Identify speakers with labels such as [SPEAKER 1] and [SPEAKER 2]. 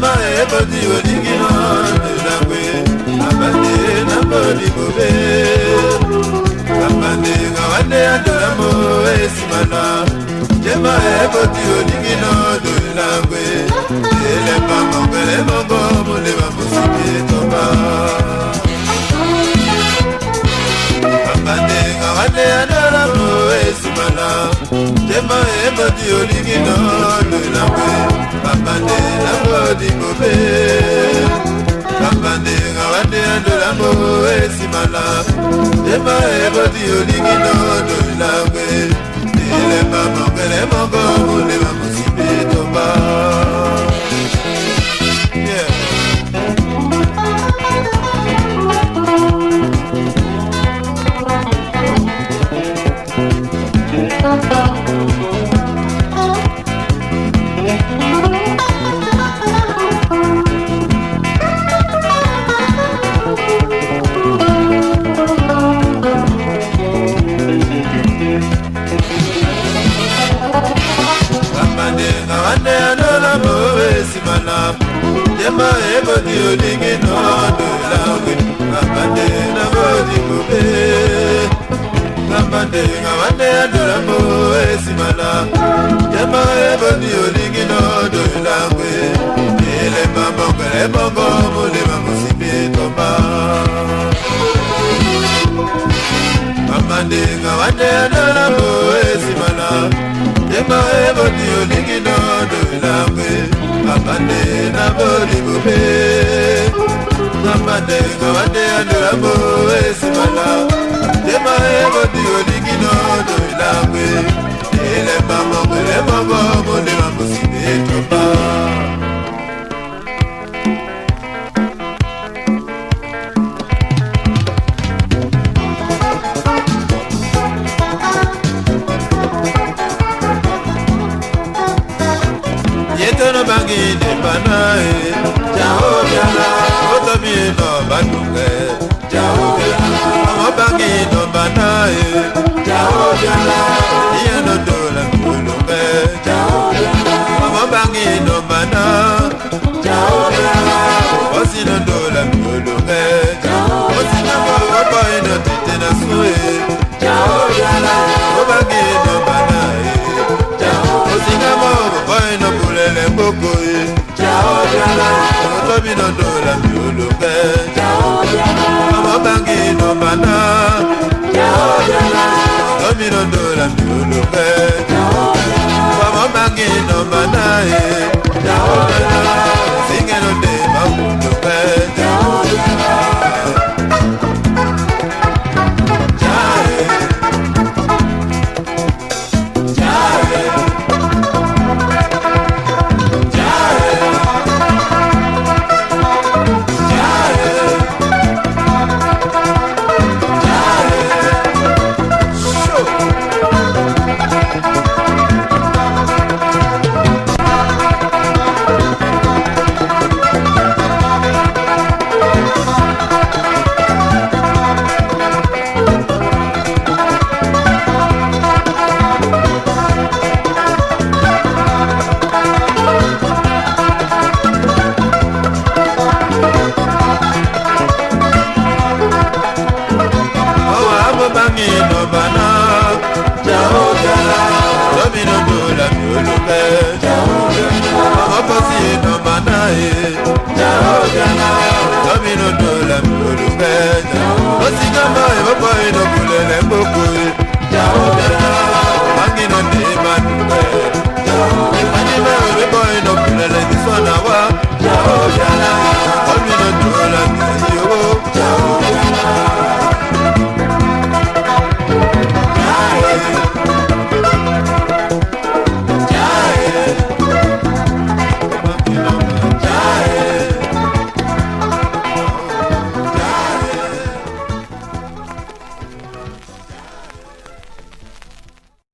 [SPEAKER 1] Jema ebodi oligino Nilangwe Abande nambodi bobe Abande ngawande andolamo esimana Jema ebodi oligino Nilangwe Ele mama kwele mongo Muleba musipi toba Abande ngawande andolamo esimana Jema ebodi oligino Nilangwe Abande nambodi bobe Abande ngawande andolamo esimana Jema ebodi oligino Nilangwe Ele mama kwele mongo Muleba musipi toba Jema ebodi oligino Nilangwe Abande nambodi bobe Abande ngawande andolamo esimana Jema ebodi oligino Nilangwe Ele mama kwele mongo Muleba musipi toba Abande ngawande andolamo esimana Jema ebodi oligino Nilangwe Abande nambodi bobe Abande ngawande andolamo esimana Jema ebodi oligino Nilangwe Ele mama kwele mongo Muleba musipi toba Yetono bangi de banae Jao biala Oto mi no banunge Jao biala Omo bangi no banae Jao biala Iye no dola mbulunge Jao biala Omo bangi no bana Jao biala Osi no dola mbulunge Osi no opo ino tete na sue Jao biala Omo bangi no banae Osi no opo ino bulele mboko Jao biala Oto mi no dola mbulunge Jao biala Omo bangi no bana Jao biala Oto mi no dola mbulunge Jao biala Omo bangi no bana